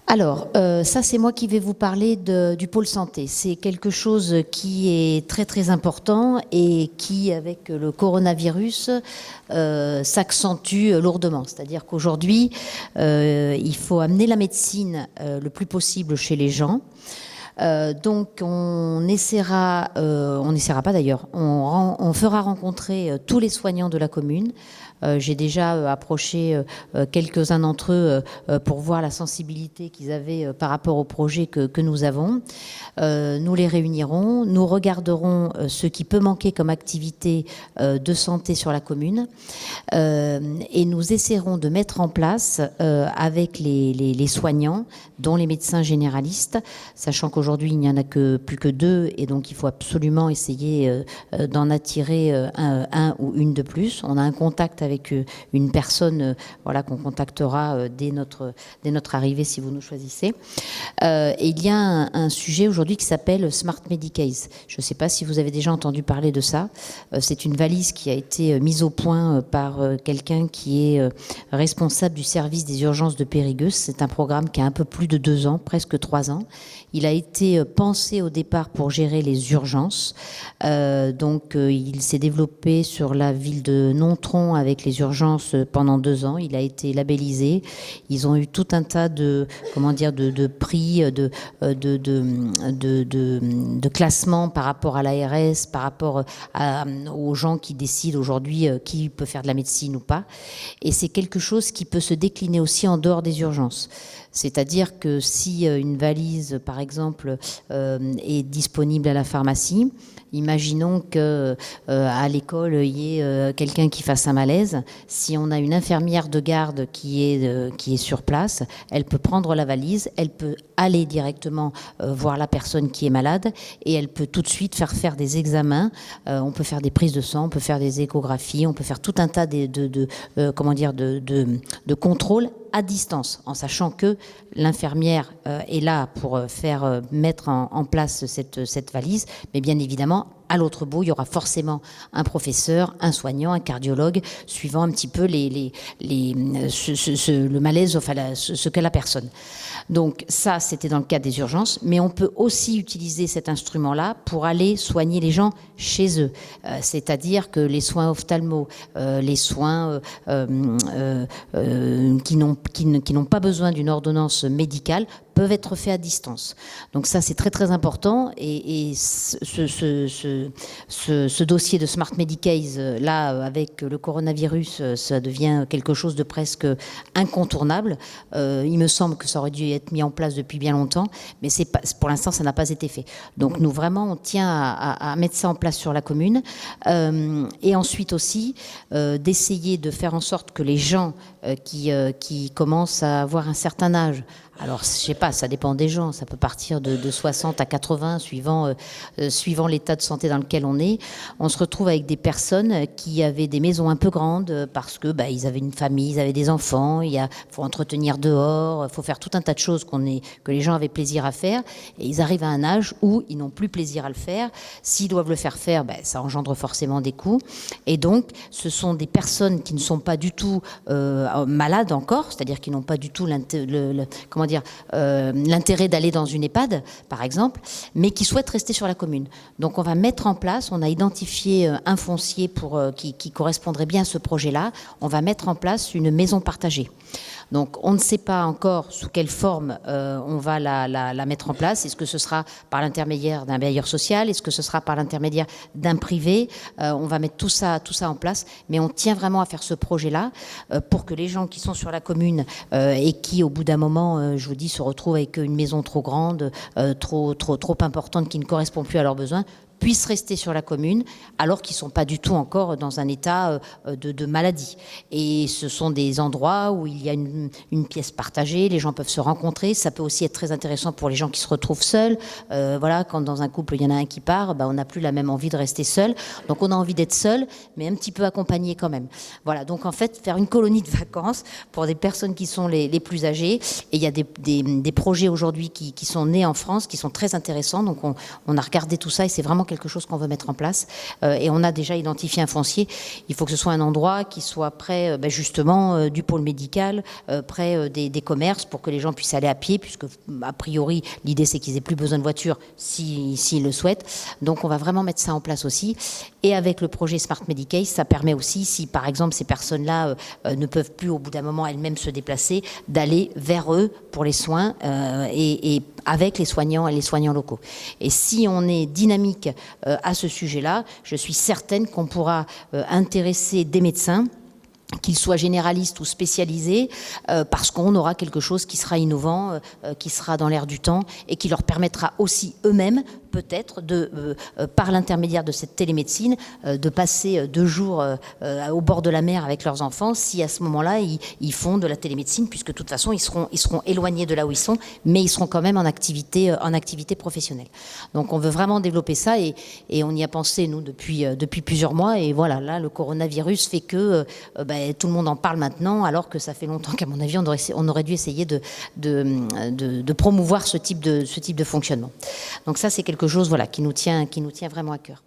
Alors, ça c'est moi qui vais vous parler du pôle santé. C'est quelque chose qui est très très important et qui, avec le coronavirus, s'accentue lourdement. C'est-à-dire qu'aujourd'hui, il faut amener la médecine le plus possible chez les gens. Donc on essaiera pas d'ailleurs, on fera rencontrer tous les soignants de la commune. J'ai déjà approché quelques-uns d'entre eux pour voir la sensibilité qu'ils avaient par rapport au projet que nous avons. Nous les réunirons, nous regarderons ce qui peut manquer comme activité de santé sur la commune et nous essaierons de mettre en place avec les soignants, dont les médecins généralistes, sachant qu'aujourd'hui il n'y en a plus que 2 et donc il faut absolument essayer d'en attirer un ou une de plus. On a un contact avec une personne voilà, qu'on contactera dès notre arrivée si vous nous choisissez. Et il y a un sujet aujourd'hui qui s'appelle Smart Medicase. Je ne sais pas si vous avez déjà entendu parler de ça. C'est une valise qui a été mise au point par quelqu'un qui est responsable du service des urgences de Périgueux. C'est un programme qui a un peu plus de 2 ans, presque 3 ans. Il a été pensé au départ pour gérer les urgences. Donc il s'est développé sur la ville de Nontron avec les urgences pendant 2 ans. Il a été labellisé. Ils ont eu tout un tas de prix, de classements par rapport à l'ARS, par rapport aux gens qui décident aujourd'hui qui peut faire de la médecine ou pas. Et c'est quelque chose qui peut se décliner aussi en dehors des urgences. C'est-à-dire que si une valise, par exemple, est disponible à la pharmacie, imaginons qu'à l'école, il y ait quelqu'un qui fasse un malaise. Si on a une infirmière de garde qui est sur place, elle peut prendre la valise, elle peut aller directement voir la personne qui est malade et elle peut tout de suite faire des examens. On peut faire des prises de sang, on peut faire des échographies, on peut faire tout un tas de contrôles à distance, en sachant que l'infirmière est là pour mettre en place cette valise, mais bien évidemment, à l'autre bout, il y aura forcément un professeur, un soignant, un cardiologue, suivant un petit peu le malaise, enfin ce que la personne. Donc ça, c'était dans le cadre des urgences, mais on peut aussi utiliser cet instrument-là pour aller soigner les gens chez eux. C'est-à-dire que les soins ophtalmo, les soins qui n'ont pas besoin d'une ordonnance médicale peuvent être faits à distance. Donc ça, c'est très très important. Et ce dossier de Smart Medicase, là, avec le coronavirus, ça devient quelque chose de presque incontournable. Il me semble que ça aurait dû être mis en place depuis bien longtemps, mais pour l'instant, ça n'a pas été fait. Donc nous, vraiment, on tient à mettre ça en place sur la commune. Et ensuite aussi, d'essayer de faire en sorte que les gens qui commencent à avoir un certain âge, alors, je sais pas, ça dépend des gens. Ça peut partir de 60 à 80, suivant l'état de santé dans lequel on est. On se retrouve avec des personnes qui avaient des maisons un peu grandes parce que ils avaient une famille, ils avaient des enfants. Il faut entretenir dehors, il faut faire tout un tas de choses que les gens avaient plaisir à faire. Et ils arrivent à un âge où ils n'ont plus plaisir à le faire. S'ils doivent le faire, ça engendre forcément des coûts. Et donc, ce sont des personnes qui ne sont pas du tout malades encore, c'est-à-dire qui n'ont pas du tout l'intérêt d'aller dans une EHPAD, par exemple, mais qui souhaitent rester sur la commune. Donc on va mettre en place, on a identifié un foncier qui correspondrait bien à ce projet-là, on va mettre en place une maison partagée. Donc on ne sait pas encore sous quelle forme on va la mettre en place. Est-ce que ce sera par l'intermédiaire d'un bailleur social? Est-ce que ce sera par l'intermédiaire d'un privé? On va mettre tout ça en place. Mais on tient vraiment à faire ce projet-là pour que les gens qui sont sur la commune et qui, au bout d'un moment, je vous dis, se retrouvent avec une maison trop grande, trop importante, qui ne correspond plus à leurs besoins, puissent rester sur la commune alors qu'ils ne sont pas du tout encore dans un état de maladie. Et ce sont des endroits où il y a une pièce partagée, les gens peuvent se rencontrer. Ça peut aussi être très intéressant pour les gens qui se retrouvent seuls. Voilà, quand dans un couple, il y en a un qui part, on n'a plus la même envie de rester seul. Donc on a envie d'être seul, mais un petit peu accompagné quand même. Voilà, donc en fait, faire une colonie de vacances pour des personnes qui sont les plus âgées. Et il y a des projets aujourd'hui qui sont nés en France, qui sont très intéressants. Donc on a regardé tout ça et c'est vraiment quelque chose qu'on veut mettre en place. Et on a déjà identifié un foncier. Il faut que ce soit un endroit qui soit près justement du pôle médical, près des commerces, pour que les gens puissent aller à pied, puisque a priori l'idée c'est qu'ils aient plus besoin de voiture s'ils le souhaitent. Donc on va vraiment mettre ça en place aussi. Et avec le projet Smart Medicase, ça permet aussi, si par exemple ces personnes-là ne peuvent plus au bout d'un moment elles-mêmes se déplacer, d'aller vers eux pour les soins et avec les soignants et les soignants locaux. Et si on est dynamique à ce sujet-là, je suis certaine qu'on pourra intéresser des médecins, qu'ils soient généralistes ou spécialisés, parce qu'on aura quelque chose qui sera innovant, qui sera dans l'air du temps et qui leur permettra aussi eux-mêmes peut-être par l'intermédiaire de cette télémédecine, de passer 2 jours au bord de la mer avec leurs enfants, si à ce moment-là ils font de la télémédecine, puisque de toute façon ils seront éloignés de là où ils sont, mais ils seront quand même en activité professionnelle. Donc on veut vraiment développer ça et on y a pensé nous depuis plusieurs mois, et voilà, là le coronavirus fait que tout le monde en parle maintenant, alors que ça fait longtemps qu'à mon avis on aurait dû essayer de promouvoir ce type de fonctionnement. Donc ça c'est quelque chose, voilà, qui nous tient vraiment à cœur.